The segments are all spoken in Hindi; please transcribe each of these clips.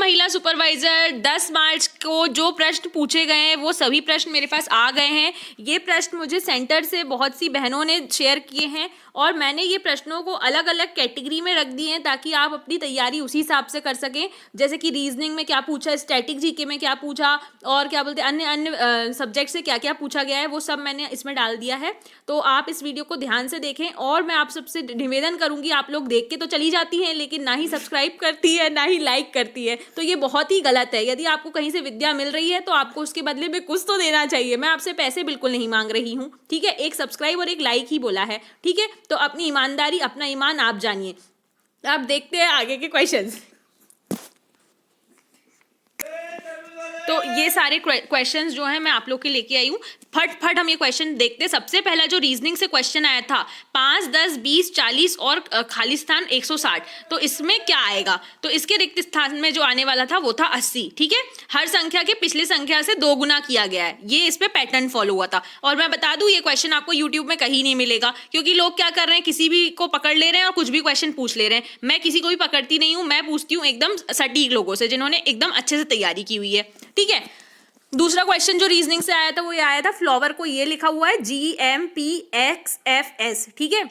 महिला सुपरवाइजर 10 मार्च को जो प्रश्न पूछे गए हैं वो सभी प्रश्न मेरे पास आ गए हैं। ये प्रश्न मुझे सेंटर से बहुत सी बहनों ने शेयर किए हैं और मैंने ये प्रश्नों को अलग अलग कैटेगरी में रख दिए हैं ताकि आप अपनी तैयारी उसी हिसाब से कर सकें। जैसे कि रीजनिंग में क्या पूछा, स्टैटिक जीके में क्या पूछा और क्या बोलते हैं अन्य अन्य सब्जेक्ट से क्या क्या पूछा गया है, वो सब मैंने इसमें डाल दिया है। तो आप इस वीडियो को ध्यान से देखें और मैं आप सबसे निवेदन करूंगी, आप लोग देख के तो चली जाती हैं लेकिन ना ही सब्सक्राइब करती है ना ही लाइक करती है, तो ये बहुत ही गलत है। यदि आपको कहीं से विद्या मिल रही है तो आपको उसके बदले में कुछ तो देना चाहिए। मैं आपसे पैसे बिल्कुल नहीं मांग रही हूँ, ठीक है, एक सब्सक्राइब और एक लाइक ही बोला है, ठीक है। तो अपनी ईमानदारी, अपना ईमान आप जानिए। आप देखते हैं आगे के क्वेश्चंस। तो ये सारे क्वेश्चंस जो हैं मैं आप लोग के लेके आई हूँ। फट हम ये क्वेश्चन देखते हैं। सबसे पहला जो रीजनिंग से क्वेश्चन आया था 5, 10, 20, 40 और खाली स्थान 160, तो इसमें क्या आएगा? तो इसके रिक्त स्थान में जो आने वाला था वो था 80, ठीक है। हर संख्या के पिछली संख्या से 2 गुना किया गया है, ये इस पे पैटर्न फॉलो हुआ था। और मैं बता दूं ये क्वेश्चन आपको यूट्यूब में कहीं नहीं मिलेगा, क्योंकि लोग क्या कर रहे हैं, किसी भी को पकड़ ले रहे हैं और कुछ भी क्वेश्चन पूछ ले रहे हैं। मैं किसी को भी पकड़ती नहीं हूँ, मैं पूछती हूँ एकदम सटीक लोगों से जिन्होंने एकदम अच्छे से तैयारी की हुई है, ठीक है। दूसरा क्वेश्चन जो रीजनिंग से आया था वो ये आया था, फ्लावर को ये लिखा हुआ है GMPXFS, ठीक है।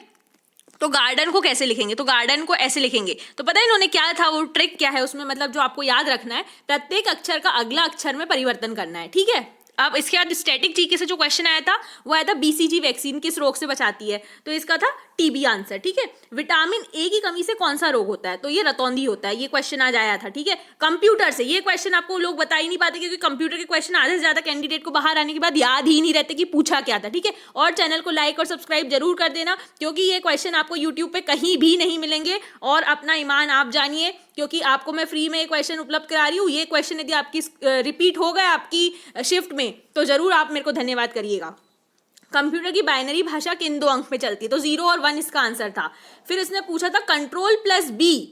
तो गार्डन को कैसे लिखेंगे? तो गार्डन को ऐसे लिखेंगे। तो पता है इन्होंने क्या था, वो ट्रिक क्या है उसमें, मतलब जो आपको याद रखना है, प्रत्येक अक्षर का अगला अक्षर में परिवर्तन करना है, ठीक है। अब इसके बाद स्टैटिक जीके से जो क्वेश्चन आया था वो आया था BCG वैक्सीन किस रोग से बचाती है, तो इसका था TB आंसर, ठीक है। विटामिन ए की कमी से कौन सा रोग होता है, तो ये रतौंधी होता है, ये क्वेश्चन आज आया था, ठीक है। कंप्यूटर से, ये क्वेश्चन आपको लोग बता ही नहीं पाते क्योंकि कंप्यूटर के क्वेश्चन आधे से ज्यादा कैंडिडेट को बाहर आने के बाद याद ही नहीं रहते कि पूछा क्या था, ठीक है। और चैनल को लाइक और सब्सक्राइब जरूर कर देना क्योंकि ये क्वेश्चन आपको यूट्यूब पे कहीं भी नहीं मिलेंगे। और अपना ईमान आप जानिए क्योंकि आपको मैं फ्री में ये क्वेश्चन उपलब्ध करा रही हूँ। ये क्वेश्चन यदि आपकी रिपीट हो गए आपकी शिफ्ट में तो जरूर आप मेरे को धन्यवाद करिएगा। कंप्यूटर की बाइनरी भाषा किन 2 अंक पे चलती है, तो 0 और 1 इसका आंसर था। फिर इसने पूछा था Ctrl+B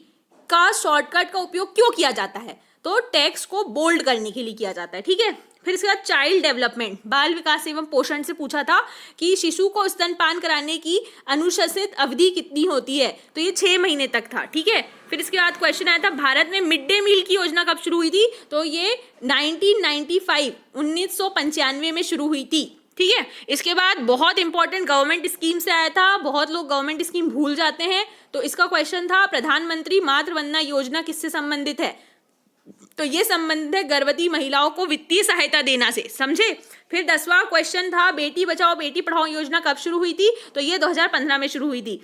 का शॉर्टकट का उपयोग क्यों किया जाता है, तो टेक्स्ट को बोल्ड करने के लिए किया जाता है, ठीक है। फिर इसके बाद चाइल्ड डेवलपमेंट, बाल विकास एवं पोषण से पूछा था कि शिशु को स्तनपान कराने की अनुशंसित अवधि कितनी होती है, तो ये 6 महीने तक था, ठीक है। फिर इसके बाद क्वेश्चन आया था भारत में मिड डे मील की योजना कब शुरू हुई थी, तो ये 1995 में शुरू हुई थी, ठीक है। इसके बाद बहुत इंपॉर्टेंट गवर्नमेंट स्कीम से आया था, बहुत लोग गवर्नमेंट स्कीम भूल जाते हैं, तो इसका क्वेश्चन था प्रधानमंत्री मातृ वंदना योजना किससे संबंधित है, तो ये संबंधित है गर्भवती महिलाओं को वित्तीय सहायता देना से, समझे। फिर 10वां क्वेश्चन था बेटी बचाओ बेटी पढ़ाओ योजना कब शुरू हुई थी, तो ये 2015 में शुरू हुई थी।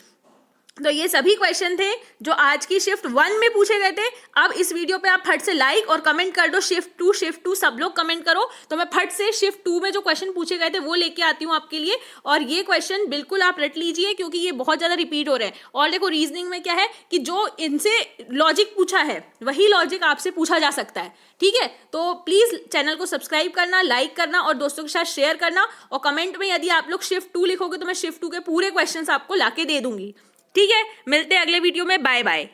तो ये सभी क्वेश्चन थे जो आज की शिफ्ट 1 में पूछे गए थे। अब इस वीडियो पे आप फट से लाइक और कमेंट कर दो, शिफ्ट 2 सब लोग कमेंट करो, तो मैं फट से शिफ्ट 2 में जो क्वेश्चन पूछे गए थे वो लेके आती हूँ आपके लिए। और ये क्वेश्चन बिल्कुल आप रट लीजिए क्योंकि ये बहुत ज्यादा रिपीट हो रहे हैं। और देखो रीजनिंग में क्या है कि जो इनसे लॉजिक पूछा है वही लॉजिक आपसे पूछा जा सकता है, ठीक है। तो प्लीज चैनल को सब्सक्राइब करना, लाइक करना और दोस्तों के साथ शेयर करना। और कमेंट में यदि आप लोग शिफ्ट 2 लिखोगे तो मैं शिफ्ट 2 के पूरे क्वेश्चन आपको लाके दे दूंगी, ठीक है। मिलते हैं अगले वीडियो में, बाय बाय।